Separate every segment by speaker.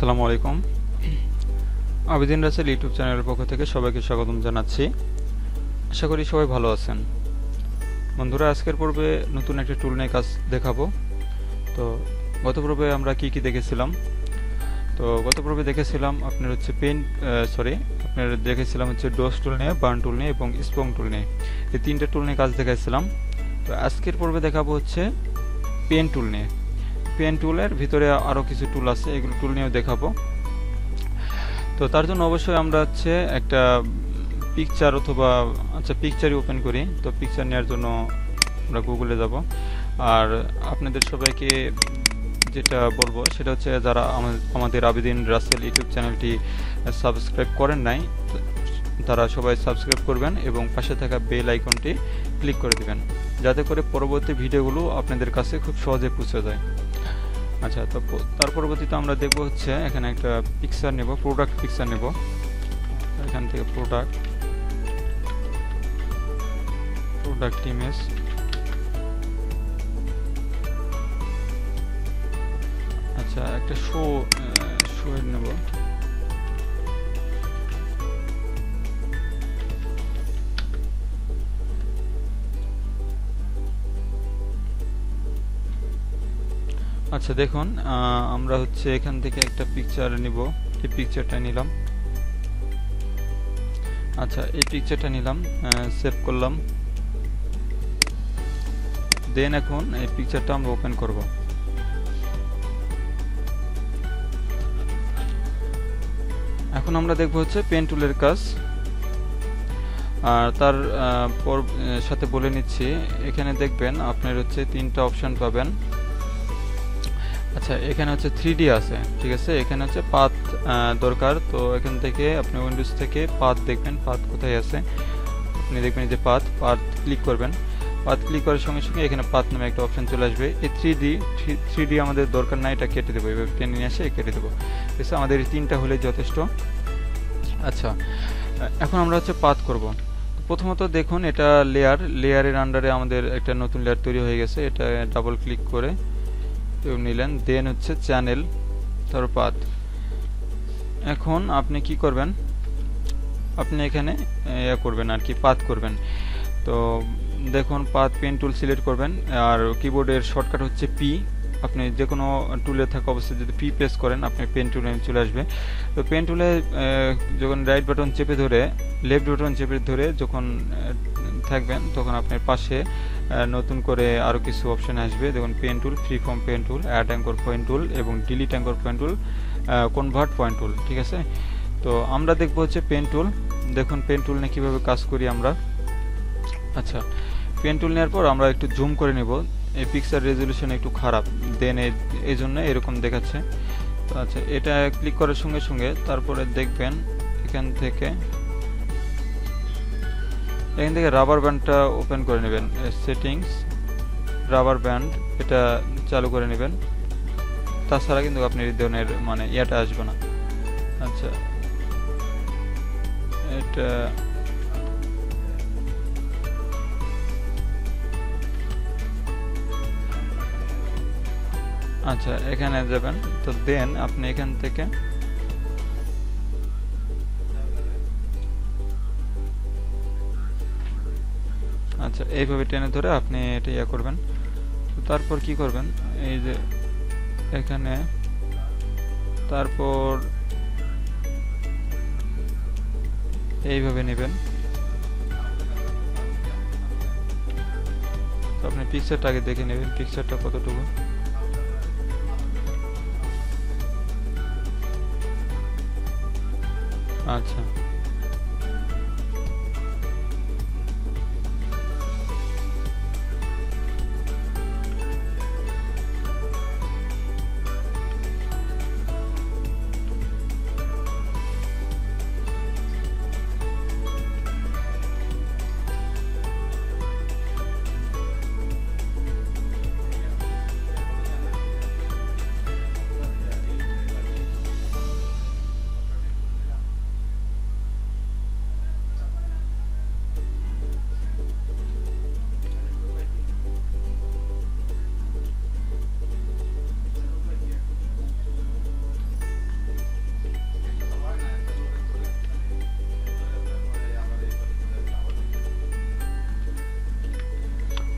Speaker 1: আসসালামু আলাইকুম। আবেদিন রাসেল ইউটিউব চ্যানেলের পক্ষ থেকে সবাইকে স্বাগতম জানাচ্ছি। আশা করি সবাই ভালো আছেন। বন্ধুরা, আজকের পর্বে নতুন একটা টুল নিয়ে কাজ দেখাবো। তো গত পর্বে আমরা কি দেখেছিলাম? গত পর্বে দেখেছিলাম আপনার হচ্ছে দেখেছিলাম হচ্ছে ডোজ টুল নিয়ে, বার্ন টুল নিয়ে এবং স্পং টুল নিয়ে। এই তিনটা টুল নিয়ে কাজ দেখাইছিলাম। তো আজকের পর্বে দেখাবো হচ্ছে পেন টুল নিয়ে। পেন টুলের ভিতরে আরও কিছু টুল আছে, এগুলো টুল নিয়েও দেখাবো। তো তার জন্য অবশ্যই আমরা হচ্ছে একটা পিকচার পিকচারই ওপেন করি। তো পিকচার নেওয়ার জন্য আমরা গুগলে যাব। আর আপনাদের সবাইকে যেটা বলবো সেটা হচ্ছে, যারা আমাদের আবেদিন রাসেল ইউটিউব চ্যানেলটি সাবস্ক্রাইব করেন নাই, তারা সবাই সাবস্ক্রাইব করবেন এবং পাশে থাকা বেল আইকনটি ক্লিক করে দিবেন, যাতে করে পরবর্তী ভিডিওগুলো আপনাদের কাছে খুব সহজে পৌঁছে যায়। আচ্ছা, তো তার পরবর্তীতে আমরা দেখব হচ্ছে এখানে একটা পিকচার নেব, প্রোডাক্ট পিকচার নেব। এখান থেকে প্রোডাক্ট ইমেজ। আচ্ছা, একটা শো নেব। আচ্ছা দেখুন, আমরা হচ্ছে এখান থেকে একটা পিকচার নিব। এই পিকচারটা নিলাম। আচ্ছা, এই পিকচারটা নিলাম, সেভ করলাম। দেন এখন এই পিকচারটা আমরা ওপেন করব। এখন আমরা দেখব হচ্ছে পেন টুলের কাজ। আর তার সাথে বলে নিচ্ছি, এখানে দেখবেন আপনার হচ্ছে তিনটা অপশন পাবেন। আচ্ছা, এখানে হচ্ছে 3D আছে, ঠিক আছে। এখানে হচ্ছে পাথ দরকার। তো এখান থেকে আপনি উইন্ডোজ থেকে পাথ দেখবেন, পাথ কোথায় আছে। আপনি দেখবেন যে পাথ ক্লিক করবেন। পাথ ক্লিক করার সঙ্গে সঙ্গে এখানে পাথ নামে একটা অপশন চলে আসবে। এই 3D আমাদের দরকার নাই, এটা কেটে দেবো। এবার টেনে নিয়ে আসে কেটে দেবো। ঠিক আছে, আমাদের এই তিনটা হলে যথেষ্ট। আচ্ছা, এখন আমরা হচ্ছে পাথ করব। প্রথমত দেখুন, এটা লেয়ারের আন্ডারে আমাদের একটা নতুন লেয়ার তৈরি হয়ে গেছে। এটা ডাবল ক্লিক করে নিলেন। দেন হচ্ছে চ্যানেল, তারপর পাথ। এখন আপনি কি করবেন, আপনি এখানে করবেন আর কি, পাথ করবেন। তো দেখুন, পাথ পেন টুল সিলেক্ট করবেন। আর কিবোর্ডের শর্টকাট হচ্ছে পি। আপনি যে কোনো টুলে থাকা অবস্থায় যদি পি প্রেস করেন, আপনি পেন টুলে চলে আসবে। তো পেন টুলে যখন রাইট বাটন চেপে ধরে, লেফট বাটন চেপে ধরে যখন থাকবেন, তখন আপনার পাশে নতুন করে আরও কিছু অপশন আসবে। দেখুন, pen tool, free form pen tool, add anchor point tool এবং delete anchor point tool, convert point tool, ঠিক আছে। তো আমরা দেখব হচ্ছে পেন টুল। দেখুন পেন টুল নিয়ে কীভাবে কাজ করি আমরা। আচ্ছা, পেন টুল নেওয়ার পর আমরা একটু জুম করে নেব। এই পিকচার রেজলিউশন একটু খারাপ, দেন এই জন্য এরকম দেখাচ্ছে। তো আচ্ছা, এটা ক্লিক করার সঙ্গে সঙ্গে তারপরে দেখবেন এখান থেকে রাবার ব্যান্ডটা ওপেন করে নেবেন। সেটিংস, রাবার ব্যান্ড, এটা চালু করে নেবেন। তাছাড়া কিন্তু আপনি এই ধরনের ইয়াটা আসবে না। আচ্ছা, এটা আচ্ছা, এখানে যাবেন। তো দেন আপনি এখান থেকে আচ্ছা, এইভাবে টেনে ধরে আপনি এটা ইয়ে করবেন। তো তারপর কি করবেন, এই যে এখানে, তারপর এইভাবে নেবেন। তো আপনি পিকচারটা আগে দেখে নেবেন, পিকচারটা কতটুকু। আচ্ছা,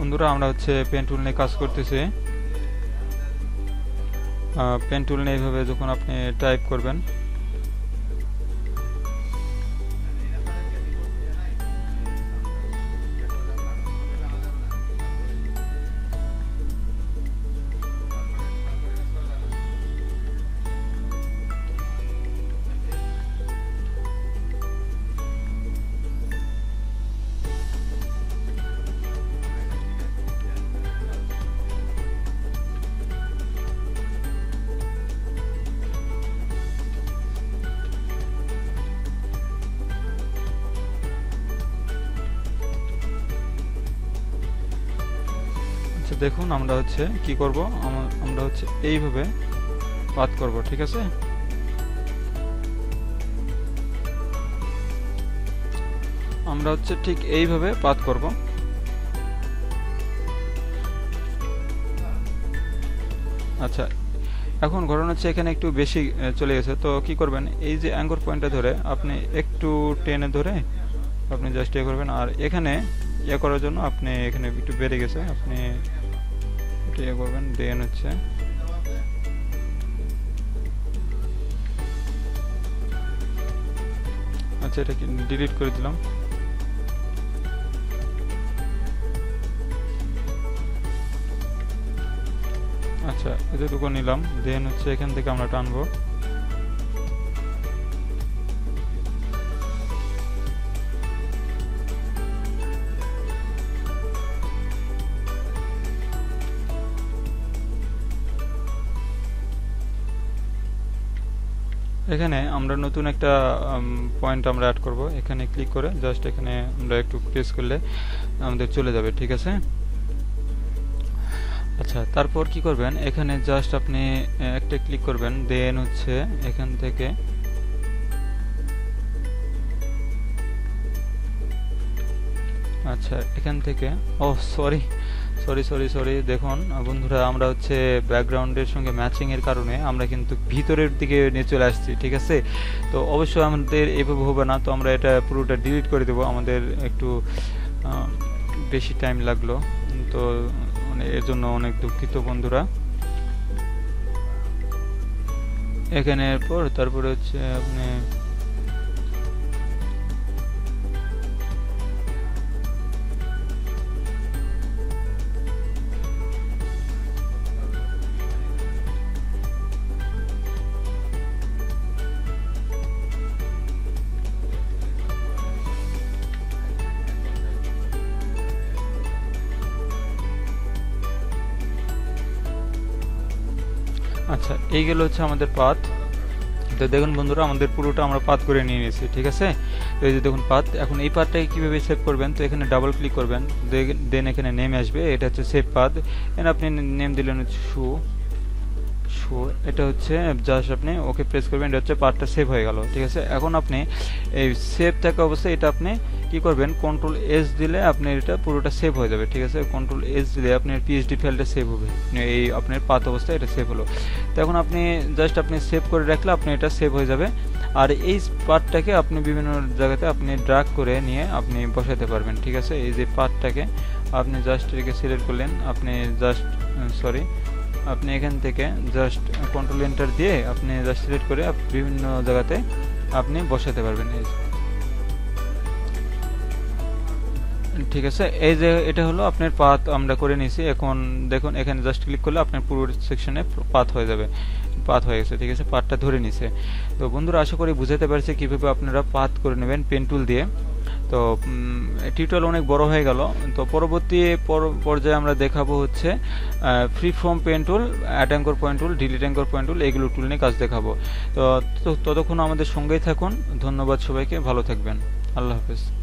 Speaker 1: বন্ধুরা আমরা হচ্ছে পেন টুল নিয়ে কাজ করতেছি। পেন টুল নিয়ে এইভাবে যখন আপনি টাইপ করবেন, দেখুন আমরা হচ্ছে কি করব, আমরা হচ্ছে এইভাবে পাত করব। ঠিক আছে, আমরা হচ্ছে ঠিক এইভাবে পাত করব। আচ্ছা, এখন ঘটনা হচ্ছে এখানে একটু বেশি চলে গেছে, তো কি করবেন, এই যে অ্যাঙ্কর পয়েন্টটা ধরে আপনি একটু টেনে ধরে আপনি জাস্ট ইয়ে করবেন। আর এখানে ইয়ে করার জন্য আপনি এখানে একটু বেড়ে গেছে, আপনি ইয়ে করবেন, দেন হচ্ছে আচ্ছা এটাকে ডিলিট করে দিলাম। আচ্ছা এতটুকু নিলাম, দেন হচ্ছে এখান থেকে আমরা টানবো। এখানে আমরা নতুন একটা পয়েন্ট আমরা অ্যাড করব। এখানে ক্লিক করে জাস্ট এখানে আমরা একটু প্রেস করলে আমাদের চলে যাবে। ঠিক আছে, আচ্ছা তারপর কি করবেন, এখানে জাস্ট আপনি একটা ক্লিক করবেন, দেন হচ্ছে এখান থেকে আচ্ছা এখান থেকে সরি সরি সরি সরি দেখুন বন্ধুরা, আমরা হচ্ছে ব্যাকগ্রাউন্ডের সঙ্গে ম্যাচিং এর কারণে আমরা কিন্তু ভিতরের দিকে নিয়ে চলে আসছি। ঠিক আছে, তো অবশ্যই আমাদের এইভাবে হবে না, তো আমরা এটা পুরোটা ডিলিট করে দেবো। আমাদের একটু বেশি টাইম লাগলো, তো মানে এর জন্য অনেক দুঃখিত বন্ধুরা। এখানে এরপর তারপরে হচ্ছে আপনি আচ্ছা এই গেল হচ্ছে আমাদের পাথ। তো দেখুন বন্ধুরা, আমাদের পুরোটা আমরা পাথ করে নিয়ে নিয়েছি। ঠিক আছে, তো এই যে দেখুন পাথ। এখন এই পাথটাকে কীভাবে সেভ করবেন, তো এখানে ডাবল ক্লিক করবেন, দেন এখানে নেম আসবে, এটা হচ্ছে সেভ পাথ। এখানে আপনি নেম দিলেন হচ্ছে শো। এটা হচ্ছে জাস্ট আপনি ওকে প্রেস করবেন, এটা হচ্ছে পাথটা সেভ হয়ে গেল। ঠিক আছে, এখন আপনি এই সেভ থাকা অবস্থায় এটা আপনি কি করবেন, কন্ট্রোল এস দিলে আপনার এটা পুরোটা সেভ হয়ে যাবে। ঠিক আছে, কন্ট্রোল এস দিলে আপনার পিএইচডি ফাইলটা সেভ হবে, এই আপনার পাথ অবস্থায় এটা সেভ হলো। তো এখন আপনি জাস্ট আপনি সেভ করে রাখলে আপনি এটা সেভ হয়ে যাবে। আর এই পাথটাকে আপনি বিভিন্ন জায়গাতে আপনি ড্র্যাগ করে নিয়ে আপনি বসাতে পারবেন। ঠিক আছে, এই যে পাথটাকে আপনি জাস্ট এটাকে সিলেক্ট করলেন, আপনি জাস্ট আপনি এখান থেকে জাস্ট কন্ট্রোল এন্টার দিয়ে আপনি জাস্ট সিলেক্ট করে বিভিন্ন জায়গাতে আপনি বসাতে পারবেন। এই ঠিক আছে, এই যে এটা হলো আপনার পাথ আমরা করে নিয়েছি। এখন দেখুন এখানে জাস্ট ক্লিক করলে আপনার পুরো সেকশনে পাথ হয়ে যাবে, পাথ হয়ে গেছে। ঠিক আছে, পাথটা ধরে নিছে। তো বন্ধুরা আশা করি বুঝাতে পারছি কিভাবে আপনারা পাথ করে নেবেন পেন টুল দিয়ে। তো টিউটোরিয়াল অনেক বড় হয়ে গেল, তো পরবর্তী পর্যায়ে আমরা দেখাবো হচ্ছে free form pen tool, add anchor point tool, delete anchor point tool, এগুলো টুল নিয়ে কাজ দেখাবো। তো ততক্ষণ আমাদের সঙ্গেই থাকুন। ধন্যবাদ সবাইকে, ভালো থাকবেন, আল্লাহ হাফেজ।